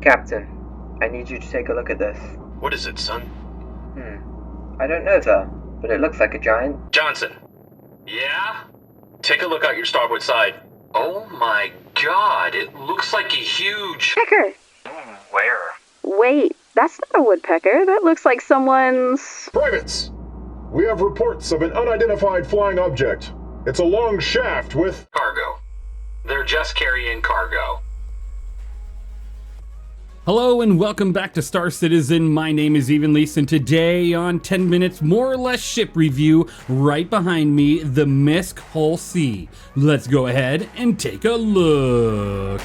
Captain, I need you to take a look at this. What is it, son? I don't know, sir, but it looks like a giant... Johnson. Yeah? Take a look out your starboard side. Oh my god, it looks like a huge... Pecker! Where? Wait, that's not a woodpecker. That looks like someone's... Privates! We have reports of an unidentified flying object. It's a long shaft with... Cargo. They're just carrying cargo. Hello and welcome back to Star Citizen. My name is Evenlease, and today on 10 Minutes More or Less Ship Review, right behind me, the MISC Hull C. Let's go ahead and take a look.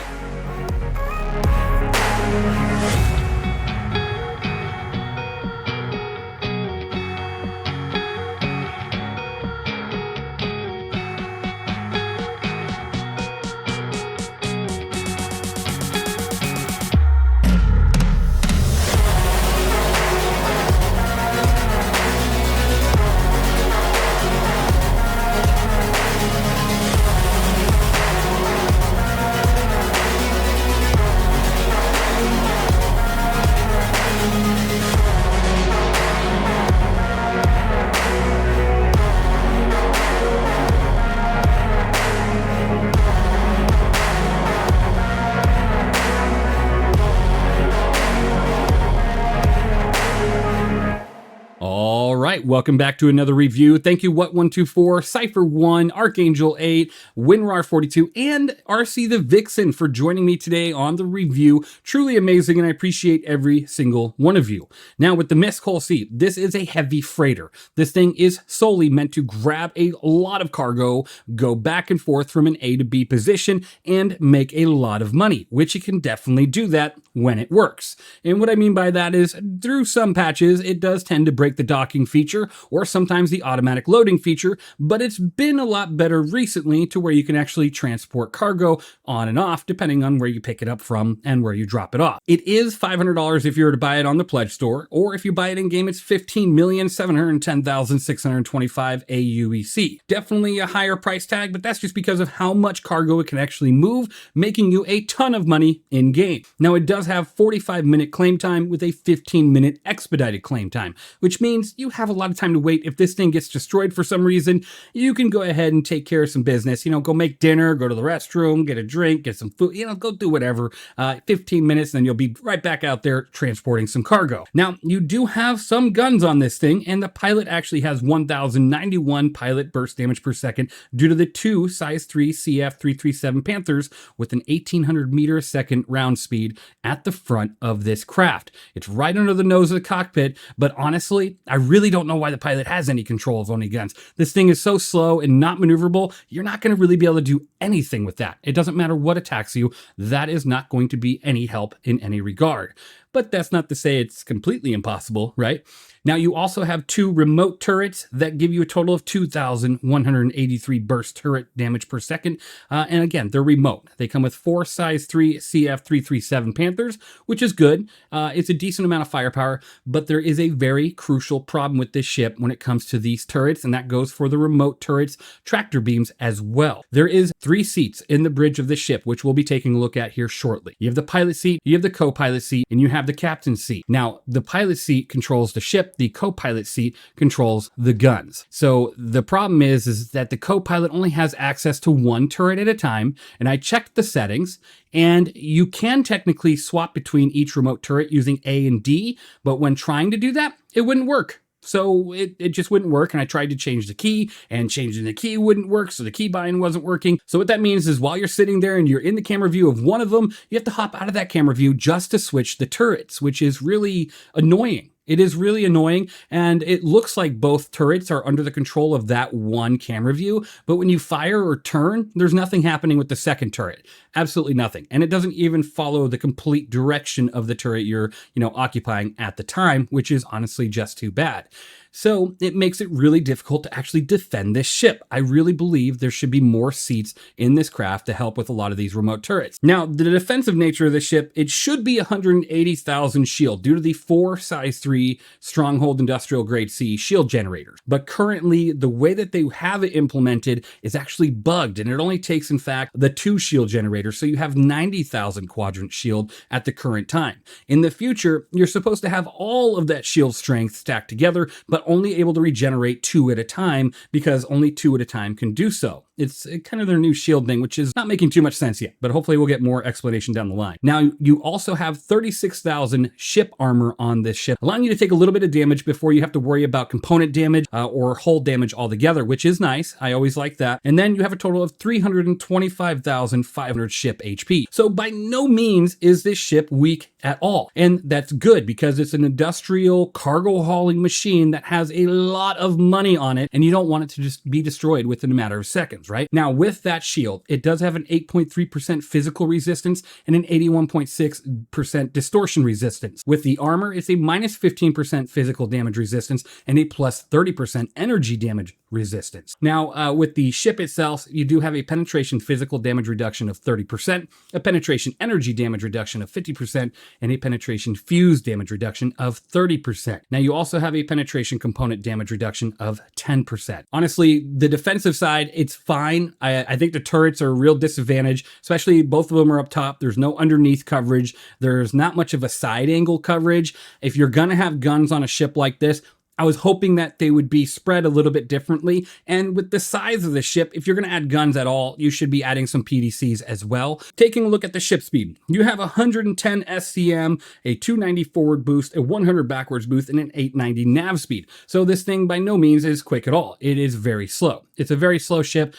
Welcome back to another review. Thank you, What124, Cypher 1, Archangel 8, WinRAR 42, and RC the Vixen for joining me today on the review. Truly amazing, and I appreciate every single one of you. Now, with the MISC Hull C, this is a heavy freighter. This thing is solely meant to grab a lot of cargo, go back and forth from an A to B position, and make a lot of money, which it can definitely do that when it works. And what I mean by that is, through some patches, it does tend to break the docking feature, or sometimes the automatic loading feature, but it's been a lot better recently to where you can actually transport cargo on and off depending on where you pick it up from and where you drop it off. It is $500 if you were to buy it on the Pledge Store, or if you buy it in game, it's $15,710,625 aUEC. Definitely a higher price tag, but that's just because of how much cargo it can actually move, making you a ton of money in game. Now, it does have 45-minute claim time with a 15-minute expedited claim time, which means you have a lot of time to wait. If this thing gets destroyed for some reason, you can go ahead and take care of some business. Go make dinner, go to the restroom, get a drink, get some food, go do whatever. 15 minutes, then you'll be right back out there transporting some cargo. Now, you do have some guns on this thing, and the pilot actually has 1,091 pilot burst damage per second due to the two size 3 CF337 Panthers with an 1,800 meter a second round speed at the front of this craft. It's right under the nose of the cockpit, but honestly, I really don't know why the pilot has any control of any guns. This thing is so slow and not maneuverable, you're not going to really be able to do anything with that. It doesn't matter what attacks you, that is not going to be any help in any regard. But that's not to say it's completely impossible, right? Now, you also have two remote turrets that give you a total of 2,183 burst turret damage per second. And again, they're remote. They come with 4 size 3 CF337 Panthers, which is good. It's a decent amount of firepower, but there is a very crucial problem with this ship when it comes to these turrets, and that goes for the remote turrets tractor beams as well. There is 3 seats in the bridge of the ship, which we'll be taking a look at here shortly. You have the pilot seat, you have the co-pilot seat, and you have the captain's seat. Now, the pilot seat controls the ship, the co-pilot seat controls the guns. So the problem is that the co-pilot only has access to one turret at a time, and I checked the settings, and you can technically swap between each remote turret using A and D, but when trying to do that, it wouldn't work. So it just wouldn't work, and I tried to change the key, and changing the key wouldn't work, so the key bind wasn't working. So what that means is while you're sitting there and you're in the camera view of one of them, you have to hop out of that camera view just to switch the turrets, which is really annoying. It is really annoying, and it looks like both turrets are under the control of that one camera view, but when you fire or turn, there's nothing happening with the second turret. Absolutely nothing. And it doesn't even follow the complete direction of the turret you're, occupying at the time, which is honestly just too bad. So it makes it really difficult to actually defend this ship. I really believe there should be more seats in this craft to help with a lot of these remote turrets. Now, the defensive nature of the ship, it should be 180,000 shield due to the 4 size 3 Stronghold Industrial Grade C shield generators. But currently, the way that they have it implemented is actually bugged, and it only takes, in fact, the 2 shield generators generator, so you have 90,000 quadrant shield at the current time. In the future, you're supposed to have all of that shield strength stacked together, but only able to regenerate 2 at a time, because only 2 at a time can do so. It's kind of their new shield thing, which is not making too much sense yet, but hopefully we'll get more explanation down the line. Now, you also have 36,000 ship armor on this ship, allowing you to take a little bit of damage before you have to worry about component damage or hull damage altogether, which is nice. I always like that. And then you have a total of 325,500 ship HP. So by no means is this ship weak at all. And that's good, because it's an industrial cargo hauling machine that has a lot of money on it, and you don't want it to just be destroyed within a matter of seconds, right? Now, with that shield, it does have an 8.3% physical resistance and an 81.6% distortion resistance. With the armor, it's a minus 15% physical damage resistance and a plus 30% energy damage resistance. Now, with the ship itself, you do have a penetration physical damage reduction of 30%, a penetration energy damage reduction of 50%, and a penetration fuse damage reduction of 30%. Now, you also have a penetration component damage reduction of 10%. Honestly, the defensive side, it's fine. I think the turrets are a real disadvantage, especially both of them are up top. There's no underneath coverage. There's not much of a side angle coverage. If you're gonna have guns on a ship like this, I was hoping that they would be spread a little bit differently. And with the size of the ship, if you're going to add guns at all, you should be adding some PDCs as well. Taking a look at the ship speed, you have 110 SCM, a 290 forward boost, a 100 backwards boost, and an 890 nav speed. So this thing by no means is quick at all. It is very slow. It's a very slow ship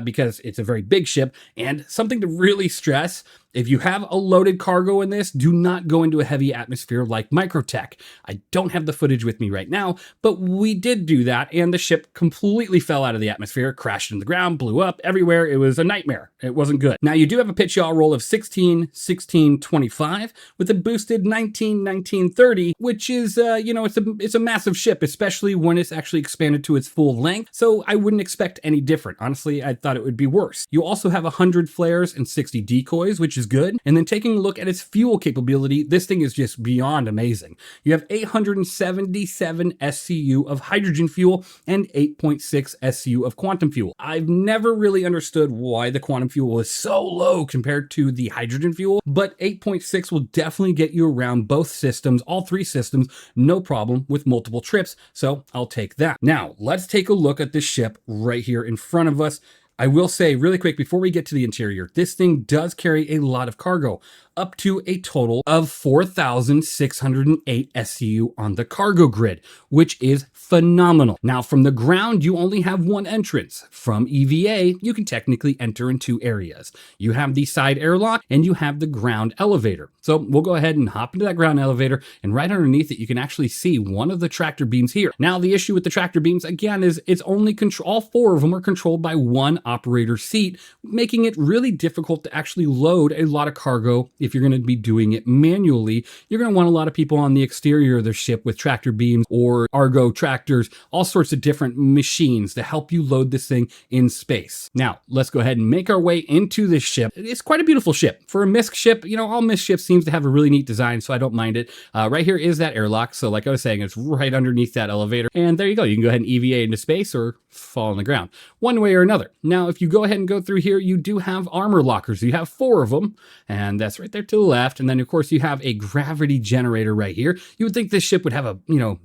because it's a very big ship. And something to really stress, if you have a loaded cargo in this, do not go into a heavy atmosphere like Microtech. I don't have the footage with me right now, but we did do that, and the ship completely fell out of the atmosphere, crashed into the ground, blew up everywhere. It was a nightmare. It wasn't good. Now, you do have a pitch yaw roll of 16, 16, 25 with a boosted 19, 19, 30, which is, it's a massive ship, especially when it's actually expanded to its full length. So I wouldn't expect any different. Honestly, I thought it would be worse. You also have 100 flares and 60 decoys, which is good. And then taking a look at its fuel capability, this thing is just beyond amazing. You have 877 SCU of hydrogen fuel and 8.6 SCU of quantum fuel. I've never really understood why the quantum fuel is so low compared to the hydrogen fuel, but 8.6 will definitely get you around both systems, all 3 systems, no problem with multiple trips. So I'll take that. Now, let's take a look at this ship right here in front of us. I will say really quick before we get to the interior, this thing does carry a lot of cargo, up to a total of 4,608 SCU on the cargo grid, which is phenomenal. Now, from the ground, you only have one entrance. From EVA, you can technically enter in 2 areas. You have the side airlock and you have the ground elevator. So we'll go ahead and hop into that ground elevator, and right underneath it, you can actually see one of the tractor beams here. Now, the issue with the tractor beams, again, is it's only all 4 of them are controlled by one operator seat, making it really difficult to actually load a lot of cargo. If you're going to be doing it manually, you're going to want a lot of people on the exterior of the ship with tractor beams or Argo tractors, all sorts of different machines to help you load this thing in space. Now, let's go ahead and make our way into this ship. It's quite a beautiful ship. For a MISC ship, all MISC ships seems to have a really neat design, so I don't mind it. Right here is that airlock. So like I was saying, it's right underneath that elevator. And there you go. You can go ahead and EVA into space or fall on the ground, one way or another. Now, if you go ahead and go through here, you do have armor lockers. You have 4 of them, and that's right there to the left. And then of course you have a gravity generator right here. You would think this ship would have a,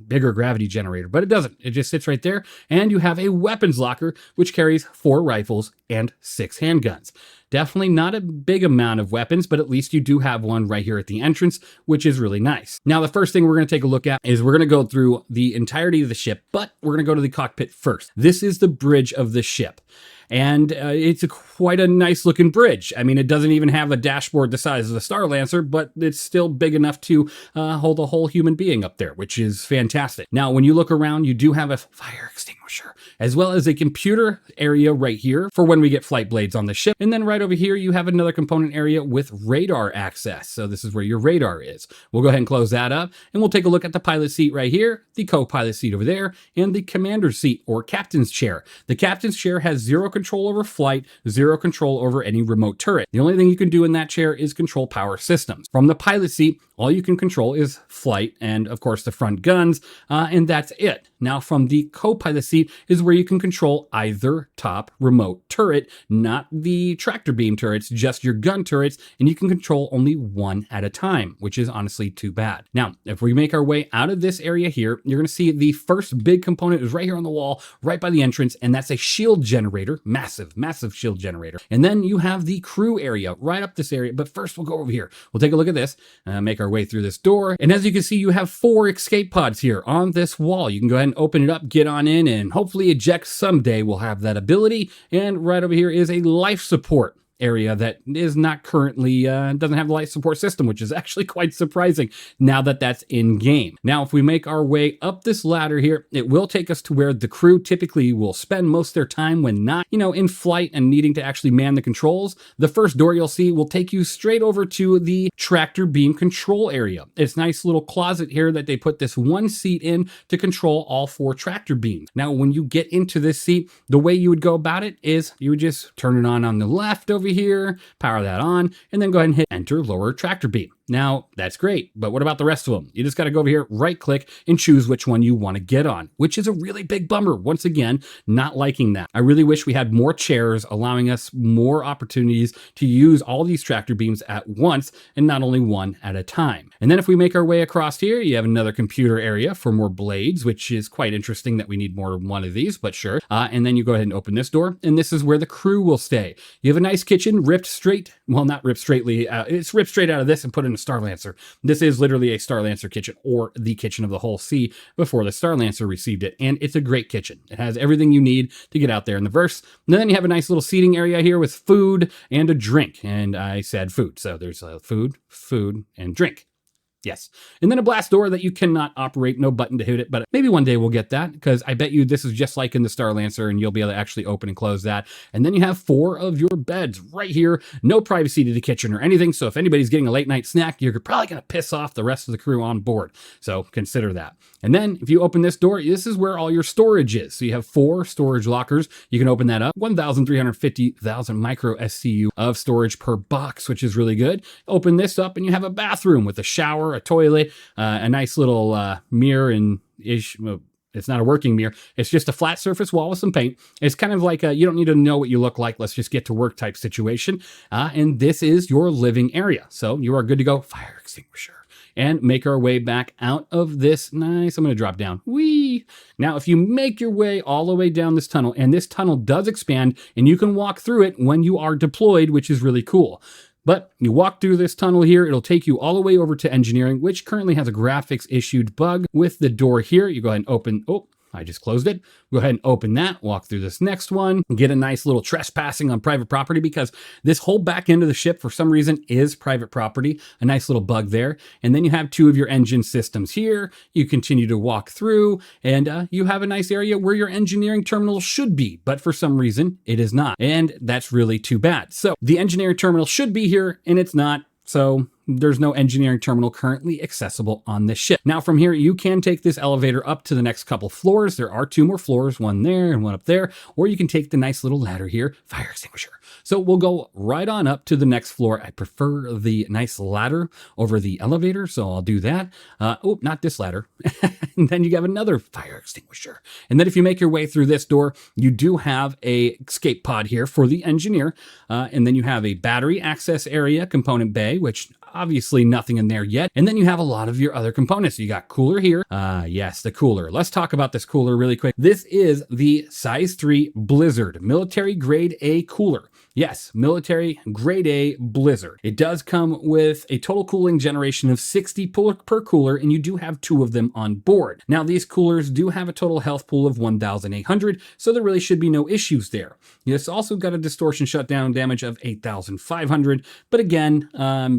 bigger gravity generator, but it doesn't. It just sits right there. And you have a weapons locker, which carries 4 rifles and 6 handguns. Definitely not a big amount of weapons, but at least you do have one right here at the entrance, which is really nice. Now, the first thing we're going to take a look at is we're going to go through the entirety of the ship, but we're going to go to the cockpit first. This is the bridge of the ship. And it's quite a nice looking bridge. I mean, it doesn't even have a dashboard the size of the Star Lancer, but it's still big enough to hold a whole human being up there, which is fantastic. Now, when you look around, you do have a fire extinguisher, as well as a computer area right here for when we get flight blades on the ship. And then right over here, you have another component area with radar access. So this is where your radar is. We'll go ahead and close that up, and we'll take a look at the pilot seat right here, the co-pilot seat over there, and the commander's seat or captain's chair. The captain's chair has 0 control over flight, 0 control over any remote turret. The only thing you can do in that chair is control power systems. From the pilot seat, all you can control is flight and, of course, the front guns, and that's it. Now, from the co-pilot seat is where you can control either top remote turret, not the tractor beam turrets, just your gun turrets, and you can control only one at a time, which is honestly too bad. Now, if we make our way out of this area here, you're going to see the first big component is right here on the wall, right by the entrance, and that's a shield generator, massive, massive shield generator. And then you have the crew area right up this area, but first we'll go over here. We'll take a look at this, make our way through this door, and as you can see, you have 4 escape pods here on this wall. You can go ahead and open it up, get on in, and hopefully eject someday. We'll have that ability. And right over here is a life support area that is not currently, doesn't have the life support system, which is actually quite surprising now that that's in game. Now, if we make our way up this ladder here, it will take us to where the crew typically will spend most of their time when not, in flight and needing to actually man the controls. The first door you'll see will take you straight over to the tractor beam control area. It's a nice little closet here that they put this one seat in to control all 4 tractor beams. Now, when you get into this seat, the way you would go about it is you would just turn it on the left over here, power that on, and then go ahead and hit enter lower tractor beam. Now, that's great, but what about the rest of them? You just got to go over here, right click, and choose which one you want to get on, which is a really big bummer. Once again, not liking that. I really wish we had more chairs allowing us more opportunities to use all these tractor beams at once and not only one at a time. And then if we make our way across here, you have another computer area for more blades, which is quite interesting that we need more than one of these, but sure. And then you go ahead and open this door, and this is where the crew will stay. You have a nice kitchen ripped straight, well, not ripped straightly, it's ripped straight out of this and put in a Starlancer. This is literally a Starlancer kitchen, or the kitchen of the whole sea before the Starlancer received it, and it's a great kitchen. It has everything you need to get out there in the verse. And then you have a nice little seating area here with food and a drink, and I said food, so there's food, and drink. Yes. And then a blast door that you cannot operate, no button to hit it, but maybe one day we'll get that, because I bet you this is just like in the Starlancer and you'll be able to actually open and close that. And then you have 4 of your beds right here, no privacy to the kitchen or anything. So if anybody's getting a late night snack, you're probably going to piss off the rest of the crew on board. So consider that. And then if you open this door, this is where all your storage is. So you have 4 storage lockers. You can open that up, 1,350,000 micro SCU of storage per box, which is really good. Open this up and you have a bathroom with a shower, a toilet, a nice little mirror and ish. Well, it's not a working mirror. It's just a flat surface wall with some paint. It's kind of like you don't need to know what you look like. Let's just get to work type situation. And this is your living area. So you are good to go. Fire extinguisher. And make our way back out of this. Nice. I'm going to drop down. Whee! Now, if you make your way all the way down this tunnel, and this tunnel does expand, and you can walk through it when you are deployed, which is really cool. But you walk through this tunnel here, it'll take you all the way over to engineering, which currently has a graphics issued bug with the door here. You go ahead and open, oh, I just closed it. Go ahead and open that, walk through this next one, get a nice little trespassing on private property, because this whole back end of the ship for some reason is private property, a nice little bug there. And then you have 2 of your engine systems here. You continue to walk through, and you have a nice area where your engineering terminal should be, but for some reason it is not. And that's really too bad. So the engineering terminal should be here and it's not. So there's no engineering terminal currently accessible on this ship. Now from here, you can take this elevator up to the next couple floors. There are 2 more floors, one there and one up there, or you can take the nice little ladder here, fire extinguisher. So we'll go right on up to the next floor. I prefer the nice ladder over the elevator, so I'll do that. Oh, not this ladder. And then you have another fire extinguisher. And then if you make your way through this door, you do have a escape pod here for the engineer. And then you have a battery access area, component bay, which obviously nothing in there yet. And then you have a lot of your other components. You got cooler here. Yes, the cooler. Let's talk about this cooler really quick. This is the size 3 Blizzard military grade A cooler. Yes, military grade A Blizzard. It does come with a total cooling generation of 60 per cooler, and you do have 2 of them on board. Now, these coolers do have a total health pool of 1,800, so there really should be no issues there. It's also got a distortion shutdown damage of 8,500, but again,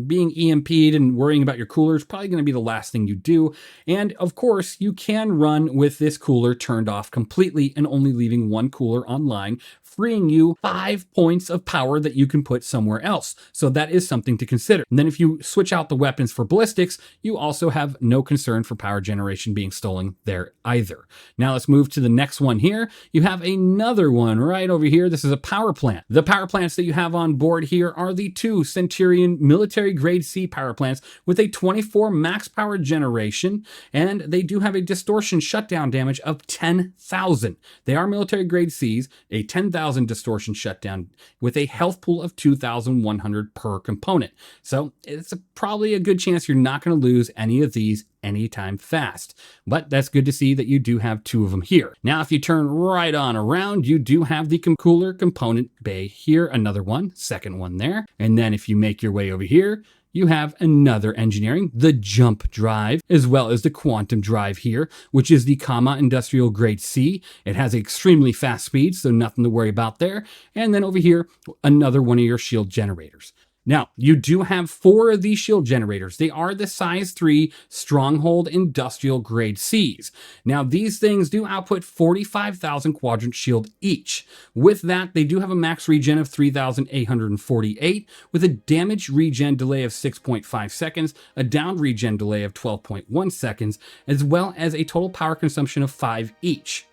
being EMP'd and worrying about your cooler is probably going to be the last thing you do. And of course, you can run with this cooler turned off completely and only leaving 1 cooler online freeing you 5 points of power that you can put somewhere else. So that is something to consider. And then if you switch out the weapons for ballistics, you also have no concern for power generation being stolen there either. Now let's move to the next one here. You have another one right over here. This is a power plant. The power plants that you have on board here are the 2 Centurion military grade C power plants with a 24 max power generation, and they do have a distortion shutdown damage of 10,000. They are military grade Cs, a 10,000 distortion shutdown with a health pool of 2,100 per component. So it's probably a good chance you're not going to lose any of these anytime fast. But that's good to see that you do have 2 of them here. Now, if you turn right on around, you do have the cooler component bay here, another one, second one there. And then if you make your way over here, you have another engineering, the jump drive, as well as the quantum drive here, which is the comma industrial grade C. It has extremely fast speed, so nothing to worry about there. And then over here, another one of your shield generators. Now, you do have 4 of these shield generators. They are the size 3 Stronghold Industrial Grade Cs. Now, these things do output 45,000 quadrant shield each. With that, they do have a max regen of 3,848 with a damage regen delay of 6.5 seconds, a down regen delay of 12.1 seconds, as well as a total power consumption of 5 each.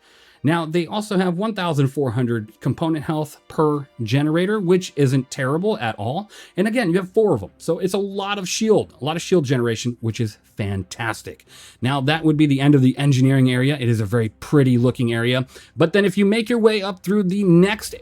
Now, they also have 1,400 component health per generator, which isn't terrible at all. And again, you have 4 of them. So it's a lot of shield generation, which is fantastic. Now, that would be the end of the engineering area. It is a very pretty looking area. But then if you make your way up through the next,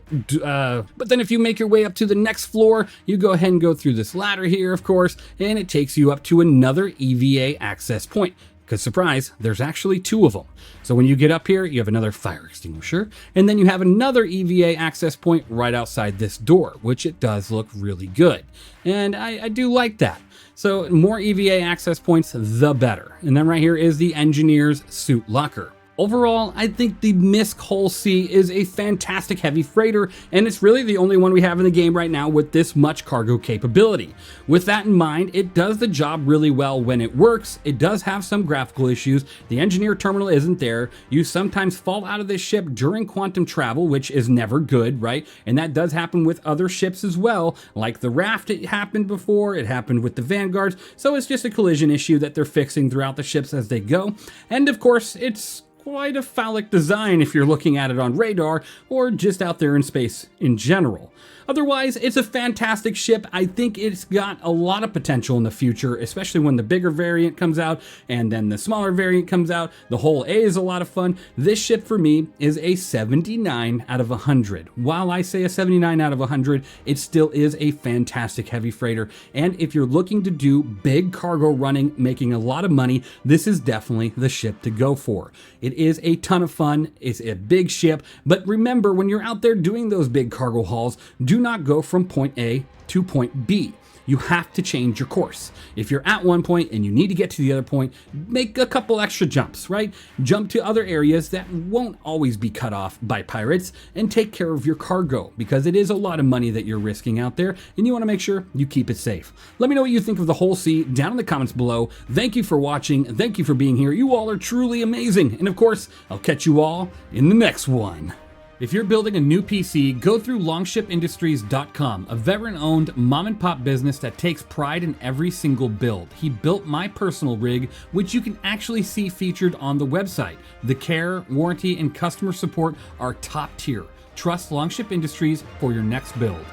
floor, you go ahead and go through this ladder here, of course, and it takes you up to another EVA access point. Because surprise, there's actually 2 of them. So when you get up here, you have another fire extinguisher, and then you have another EVA access point right outside this door, which it does look really good. And I do like that. So more EVA access points, the better. And then right here is the engineer's suit locker. Overall, I think the MISC Hull C is a fantastic heavy freighter, and it's really the only one we have in the game right now with this much cargo capability. With that in mind, it does the job really well when it works. It does have some graphical issues. The engineer terminal isn't there. You sometimes fall out of this ship during quantum travel, which is never good, right? And that does happen with other ships as well, like the Raft. It happened before, it happened with the Vanguards, so it's just a collision issue that they're fixing throughout the ships as they go. And of course, it's quite a phallic design if you're looking at it on radar or just out there in space in general. Otherwise, it's a fantastic ship. I think it's got a lot of potential in the future, especially when the bigger variant comes out and then the smaller variant comes out. The Hull A is a lot of fun. This ship for me is a 79 out of 100. While I say a 79 out of 100, it still is a fantastic heavy freighter. And if you're looking to do big cargo running, making a lot of money, this is definitely the ship to go for. It is a ton of fun. It's a big ship. But remember, when you're out there doing those big cargo hauls, do not go from point A to point B. You have to change your course. If you're at one point and you need to get to the other point, make a couple extra jumps, right? Jump to other areas that won't always be cut off by pirates and take care of your cargo, because it is a lot of money that you're risking out there and you want to make sure you keep it safe. Let me know what you think of the Hull C down in the comments below. Thank you for watching. Thank you for being here. You all are truly amazing. And of course, I'll catch you all in the next one. If you're building a new PC, go through longshipindustries.com, a veteran-owned mom-and-pop business that takes pride in every single build. He built my personal rig, which you can actually see featured on the website. The care, warranty, and customer support are top tier. Trust Longship Industries for your next build.